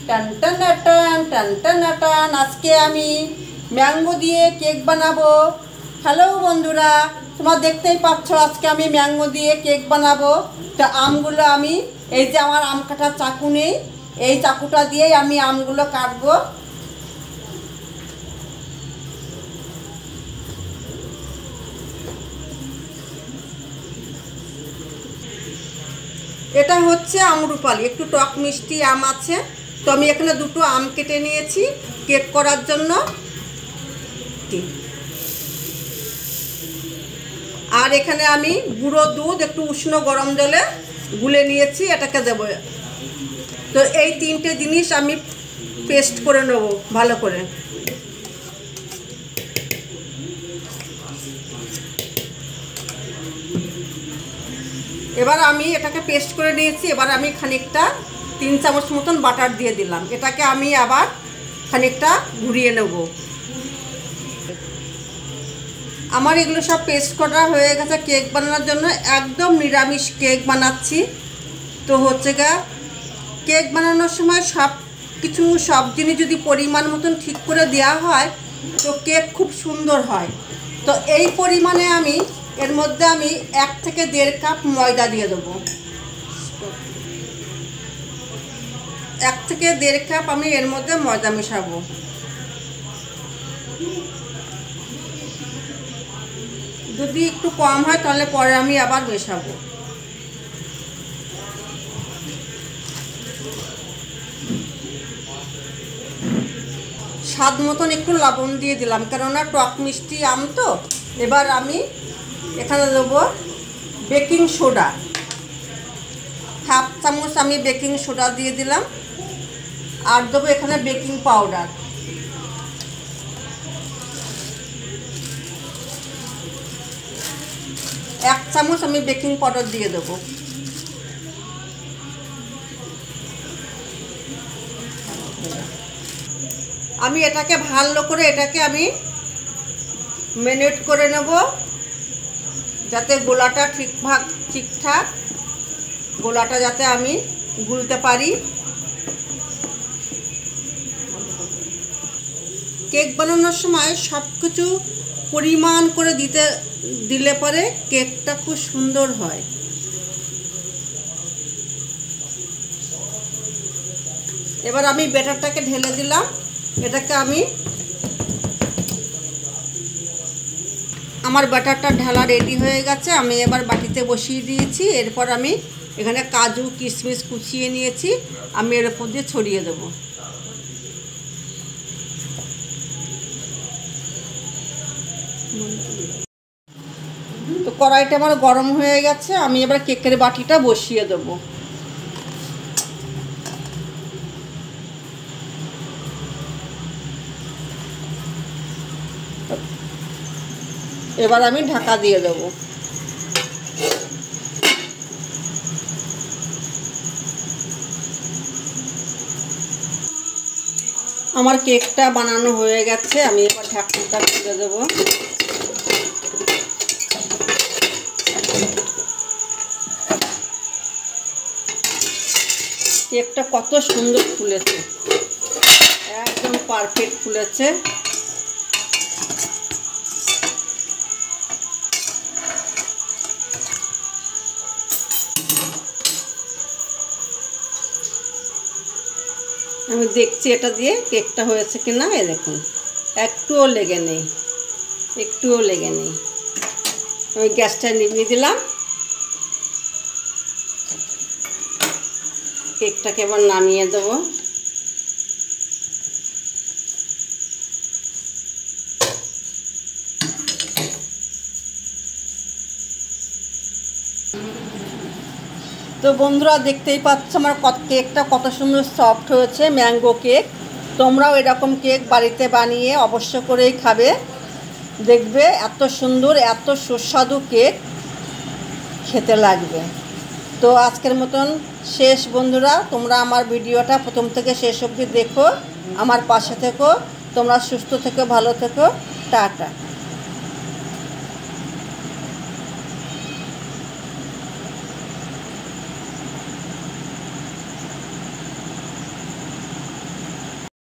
টান টান টান টান টান টান। আজকে আমি ম্যাঙ্গো দিয়ে কেক বানাবো। হ্যালো বন্ধুরা, তোমরা দেখতেই পাচ্ছ আজকে আমি ম্যাঙ্গো দিয়ে কেক বানাবো। তো আমগুলো আমি এই যে আমার আম কাটার চাকু নেই, এই চাকুটা দিয়েই আমি আমগুলো কাটবো। এটা হচ্ছে আমরুপালি, একটু টক মিষ্টি আম আছে। তো আমি এখানে দুটো আম কেটে নিয়েছি কেক করার জন্য। আর এখানে আমি গুঁড়ো দুধ একটু উষ্ণ গরম জলে গুলে নিয়েছি, এটাকে দেবো। তো এই তিনটে জিনিস আমি পেস্ট করে নেব ভালো করে। এবার আমি এটাকে পেস্ট করে নিয়েছি। এবার আমি খানিকটা 3 চামচ মতন বাটার দিয়ে দিলাম। এটাকে আমি আবার খানিকটা ঘুরিয়ে নেব। আমার এগুলো সব পেস্ট করা হয়ে গেছে কেক বানানোর জন্য। একদম নিরামিষ কেক বানাচ্ছি। তো হচ্ছে গা কেক বানানোর সময় সব জিনিস যদি পরিমাণ মতন ঠিক করে দেওয়া হয় তো কেক খুব সুন্দর হয়। তো এই পরিমাণে আমি এর মধ্যে আমি 1 থেকে 1.5 কাপ ময়দা দিয়ে দেবো। 1 থেকে 1.5 কাপ আমি এর মধ্যে ময়দা মেশাবো। যদি একটু কম হয় তাহলে পরে আমি আবার মেশাবো। স্বাদ মতন একটু লবণ দিয়ে দিলাম, কেননা টক মিষ্টি আম তো। এবার আমি এখানে দেবো বেকিং সোডা। 1/2 চামচ আমি বেকিং সোডা দিয়ে দিলাম। আর দেবো এখানে বেকিং পাউডার। এক চামচ আমি বেকিং পাউডার দিয়ে দেবো। আমি এটাকে ভালো করে আমি ম্যারিনেট করে নেব, যাতে গোলাটা ঠিকঠাক গোলাটা যাতে আমি গুলতে পারি। কেক বানানোর সময় সব কিছু পরিমাণ করে দিলে পরে কেকটা খুব সুন্দর হয়। এবার আমি ব্যাটারটাকে ঢেলে দিলাম। এটাকে আমার ব্যাটারটা ঢালা রেডি হয়ে গেছে। আমি এবার বাটিতে বসিয়ে দিয়েছি। এরপর আমি এখানে কাজু কিশমিশ কুচিয়ে নিয়েছি, আমি এর উপর দিয়ে ছড়িয়ে দেব। তো কড়াইটা আমার গরম হয়ে গেছে। আমি এবার কেকের বাটিটা বসিয়ে দেবো। এবার আমি ঢাকা দিয়ে দেব। আমার কেকটা বানানো হয়ে গেছে। আমি এবার ঢাকনাটা খুলে দেব। কেকটা কত সুন্দর ফুলেছে, একদম পারফেক্ট ফুলেছে। আমি দেখছি এটা দিয়ে কেকটা হয়েছে কি না। দেখুন একটুও লেগে নেই। আমি গ্যাসটা নিভিয়ে দিলাম। কেকটাকে এবার নামিয়ে দেবো। তো বন্ধুরা দেখতেই পাচ্ছ আমার কেকটা কত সুন্দর সফট হয়েছে, ম্যাঙ্গো কেক। তোমরাও এরকম কেক বাড়িতে বানিয়ে অবশ্য করেই খাবে, দেখবে এত সুন্দর এত সুস্বাদু কেক খেতে লাগবে। তো আজকের মতন শেষ বন্ধুরা। তোমরা আমার ভিডিওটা প্রথম থেকে শেষ অবধি দেখো, আমার পাশে থেকো। তোমরা সুস্থ থেকো, ভালো থেকো। টাটা।